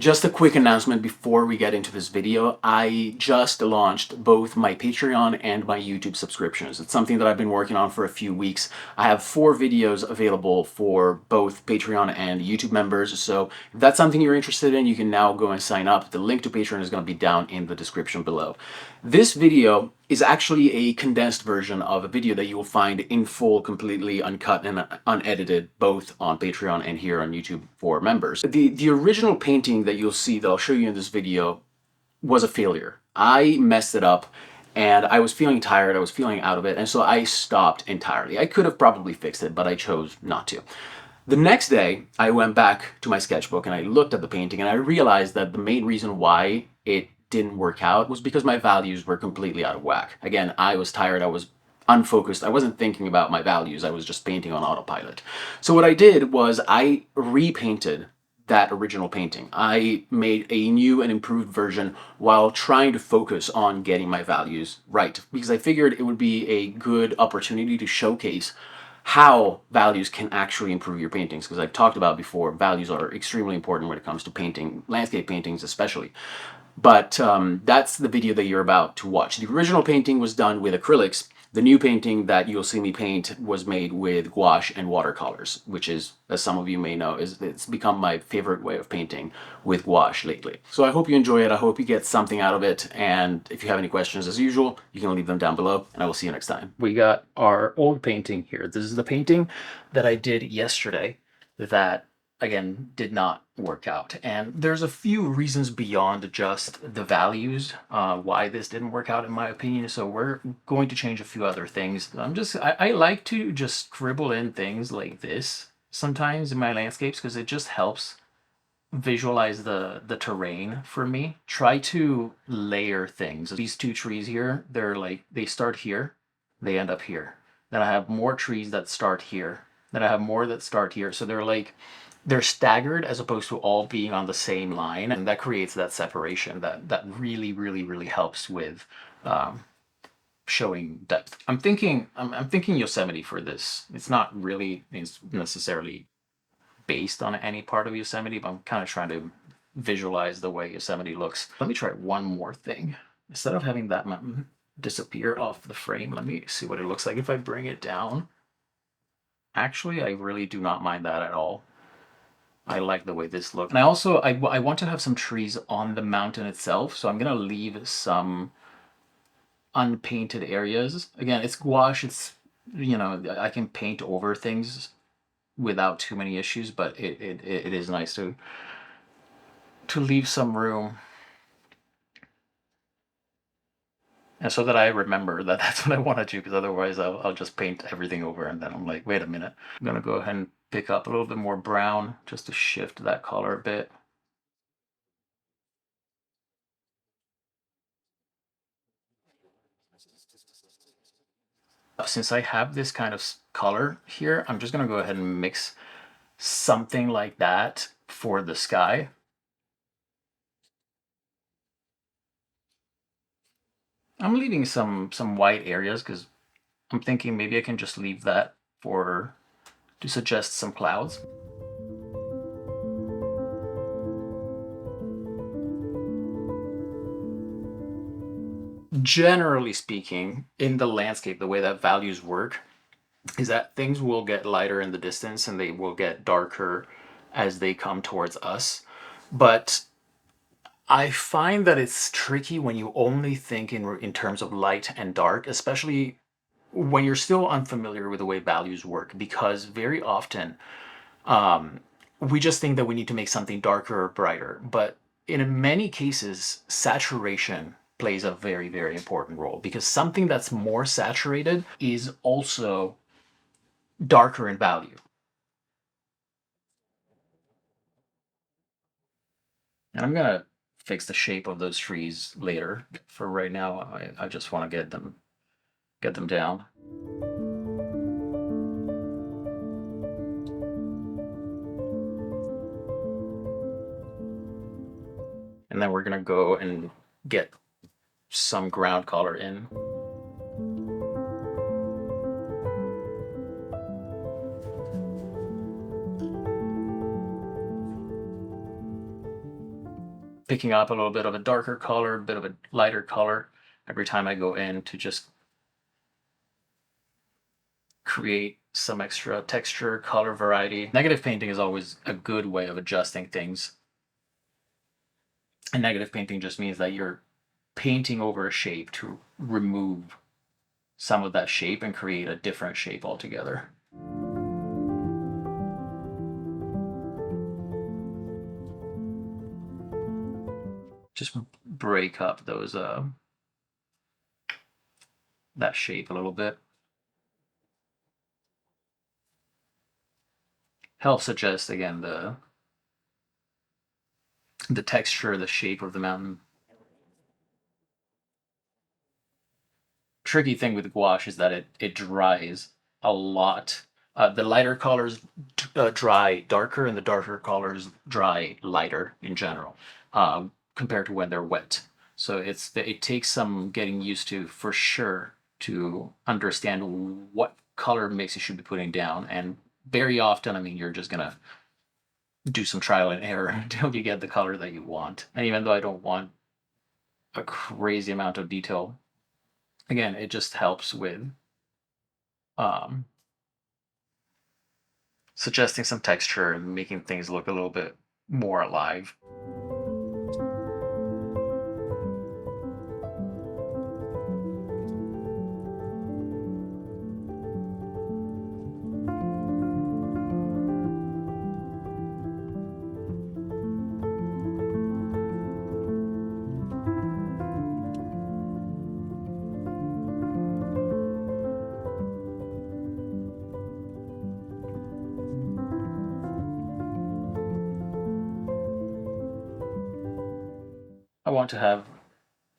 Just a quick announcement before we get into this video. I just launched both my Patreon and my YouTube subscriptions. It's something that I've been working on for a few weeks. I have 4 videos available for both Patreon and YouTube members, so if that's something you're interested in, you can now go and sign up. The link to Patreon is going to be down in the description below. This video is actually a condensed version of a video that you will find in full, completely uncut and unedited, both on Patreon and here on YouTube for members. The original painting that you'll see that I'll show you in this video was a failure. I messed it up and I was feeling tired, I was feeling out of it, and so I stopped entirely. I could have probably fixed it, but I chose not to. The next day, I went back to my sketchbook and I looked at the painting and I realized that the main reason why it didn't work out was because my values were completely out of whack. Again, I was tired, I was unfocused, I wasn't thinking about my values, I was just painting on autopilot. So what I did was I repainted that original painting. I made a new and improved version while trying to focus on getting my values right, because I figured it would be a good opportunity to showcase how values can actually improve your paintings, because I've talked about before, values are extremely important when it comes to painting, landscape paintings especially. But that's the video that you're about to watch. The original painting was done with acrylics. The new painting that you'll see me paint was made with gouache and watercolors, which is, as some of you may know, it's become my favorite way of painting with gouache lately. So I hope you enjoy it. I hope you get something out of it. And if you have any questions, as usual, you can leave them down below, and I will see you next time. We got our old painting here. This is the painting that I did yesterday that, again, did not work out. And there's a few reasons beyond just the values why this didn't work out, in my opinion. So we're going to change a few other things. I like to just scribble in things like this sometimes in my landscapes because it just helps visualize the terrain for me. Try to layer things. These 2 trees here, they start here, they end up here. Then I have more trees that start here. Then I have more that start here. So they're staggered as opposed to all being on the same line, and that creates that separation that really helps with showing depth. I'm thinking Yosemite for this. It's not really necessarily based on any part of Yosemite, but I'm kind of trying to visualize the way Yosemite looks. Let me try one more thing. Instead of having that mountain disappear off the frame, let me see what it looks like if I bring it down. Actually, I really do not mind that at all. I like the way this looks. And I want to have some trees on the mountain itself, so I'm gonna leave some unpainted areas. Again, it's gouache, it's, you know, I can paint over things without too many issues, but it is nice to leave some room. And so that I remember that that's what I want to do, because otherwise I'll just paint everything over and then I'm like, wait a minute. I'm gonna go ahead and pick up a little bit more brown just to shift that color a bit. Since I have this kind of color here, I'm just gonna go ahead and mix something like that for the sky. I'm leaving some white areas because I'm thinking maybe I can just leave that to suggest some clouds. Generally speaking, in the landscape, the way that values work is that things will get lighter in the distance and they will get darker as they come towards us. But I find that it's tricky when you only think in terms of light and dark, especially when you're still unfamiliar with the way values work, because very often we just think that we need to make something darker or brighter. But in many cases, saturation plays a very important role, because something that's more saturated is also darker in value. And I'm gonna fix the shape of those trees later. For right now, I just want to get them down. And then we're gonna go and get some ground color in. picking up a little bit of a darker color, a bit of a lighter color every time I go in to just create some extra texture, color variety. Negative painting is always a good way of adjusting things. And negative painting just means that you're painting over a shape to remove some of that shape and create a different shape altogether. Just break up those that shape a little bit. Helps suggest again the texture, the shape of the mountain. Tricky thing with gouache is that it dries a lot. The lighter colors dry darker, and the darker colors dry lighter in general, compared to when they're wet. So it takes some getting used to for sure to understand what color mix you should be putting down. And very often, I mean, you're just gonna do some trial and error until you get the color that you want. And even though I don't want a crazy amount of detail, again, it just helps with um, suggesting some texture and making things look a little bit more alive. I want to have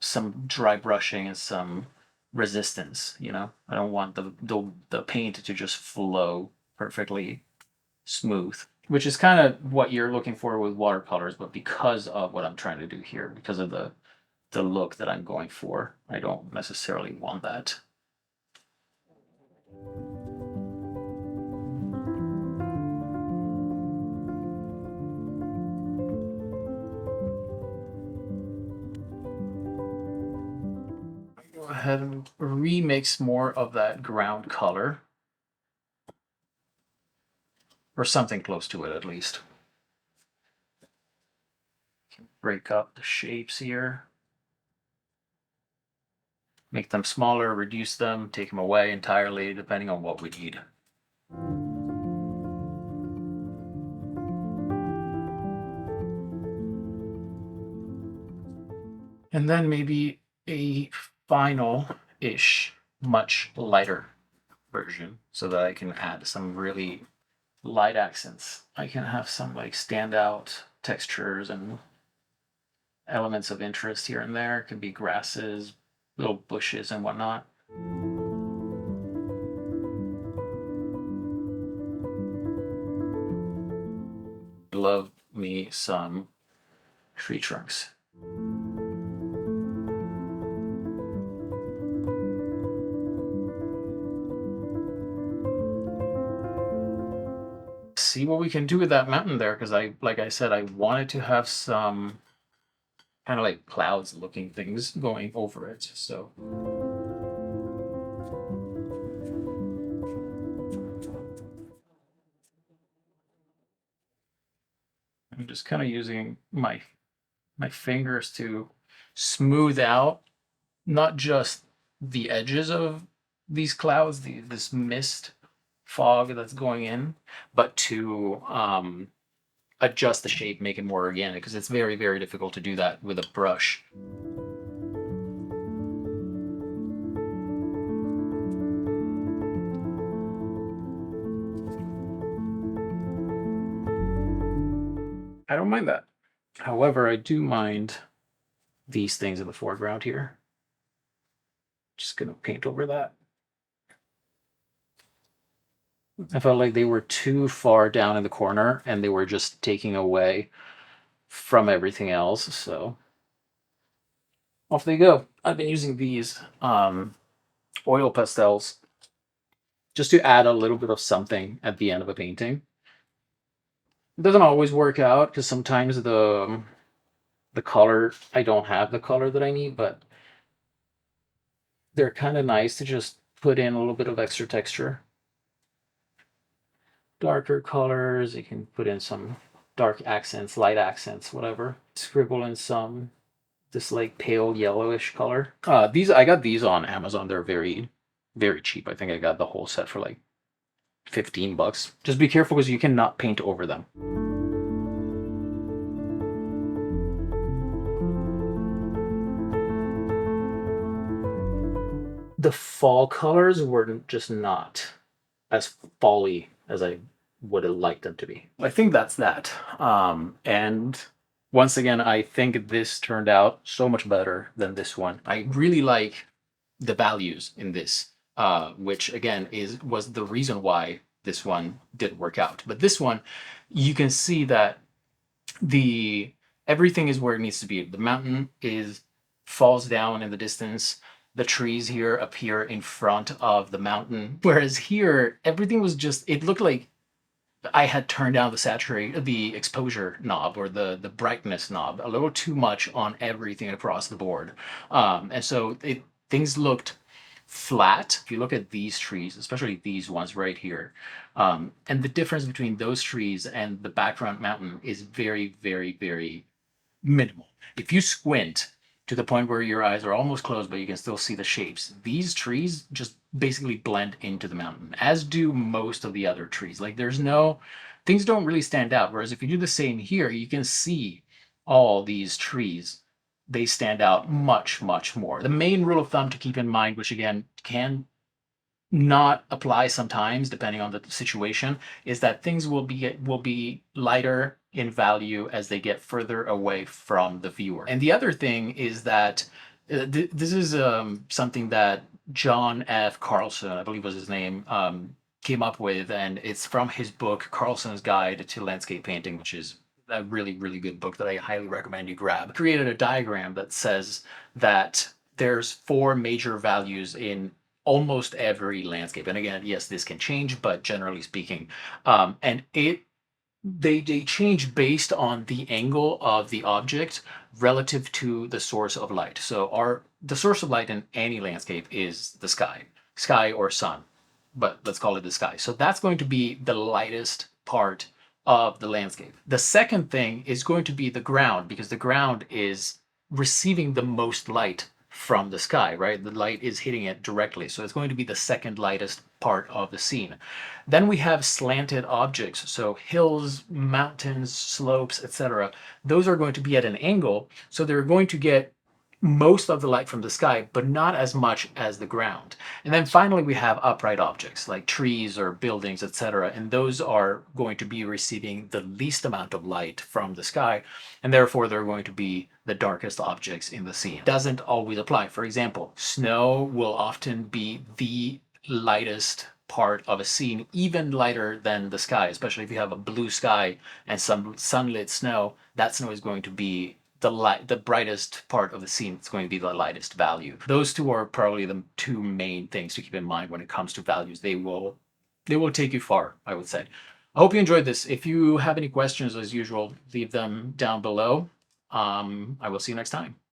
some dry brushing and some resistance, you know? I don't want the paint to just flow perfectly smooth, which is kind of what you're looking for with watercolors, but because of what I'm trying to do here, because of the look that I'm going for, I don't necessarily want that. Go ahead and remix more of that ground color, or something close to it at least. Break up the shapes here, make them smaller, reduce them, take them away entirely, depending on what we need. And then maybe a final-ish, much lighter version so that I can add some really light accents. I can have some like standout textures and elements of interest here and there. It could be grasses, little bushes and whatnot. Love me some tree trunks. See what we can do with that mountain there, because like I said, I wanted to have some kind of like clouds looking things going over it. So I'm just kind of using my fingers to smooth out not just the edges of these clouds, this mist fog that's going in, but to adjust the shape, make it more organic, because it's very, very difficult to do that with a brush. I don't mind that. However, I do mind these things in the foreground here. Just gonna paint over that. I felt like they were too far down in the corner and they were just taking away from everything else. So off they go. I've been using these oil pastels just to add a little bit of something at the end of a painting. It doesn't always work out because sometimes The color, I don't have the color that I need, but they're kind of nice to just put in a little bit of extra texture. Darker colors, you can put in some dark accents, light accents, whatever. Scribble in some this like pale yellowish color. These I got these on Amazon. They're very, very cheap. I think I got the whole set for like $15. Just be careful because you cannot paint over them. The fall colors were just not as fall-y as I would have liked them to be. I think that's that. And once again, I think this turned out so much better than this one. I really like the values in this, which again was the reason why this one didn't work out. But this one, you can see that the everything is where it needs to be. The mountain is falls down in the distance. The trees here appear in front of the mountain. Whereas here, everything was just, it looked like I had turned down the exposure knob or the brightness knob a little too much on everything across the board. And so things looked flat. If you look at these trees, especially these ones right here, and the difference between those trees and the background mountain is very, very, very minimal. If you squint to the point where your eyes are almost closed, but you can still see the shapes, these trees just basically blend into the mountain, as do most of the other trees. Like things don't really stand out. Whereas if you do the same here, you can see all these trees. They stand out much, much more. The main rule of thumb to keep in mind, which again can not apply sometimes depending on the situation, is that things will be lighter in value as they get further away from the viewer. And the other thing is that this is something that John F. Carlson, I believe was his name, came up with, and it's from his book Carlson's Guide to Landscape Painting, which is a really, really good book that I highly recommend you grab. Created a diagram that says that there's 4 major values in almost every landscape. And again, yes, this can change, but generally speaking, and they change based on the angle of the object relative to the source of light. So the source of light in any landscape is the sky or sun, but let's call it the sky. So that's going to be the lightest part of the landscape. The second thing is going to be the ground, because the ground is receiving the most light from the sky, right? The light is hitting it directly. So it's going to be the second lightest part of the scene. Then we have slanted objects. So hills, mountains, slopes, etc. Those are going to be at an angle. So they're going to get most of the light from the sky, but not as much as the ground. And then finally, we have upright objects like trees or buildings, etc. And those are going to be receiving the least amount of light from the sky, and therefore they're going to be the darkest objects in the scene. Doesn't always apply. For example, snow will often be the lightest part of a scene, even lighter than the sky, especially if you have a blue sky and some sunlit snow. That snow is going to be the brightest part of the scene. It's going to be the lightest value. Those two are probably the 2 main things to keep in mind when it comes to values. They will take you far, I would say. I hope you enjoyed this. If you have any questions, as usual, leave them down below. I will see you next time.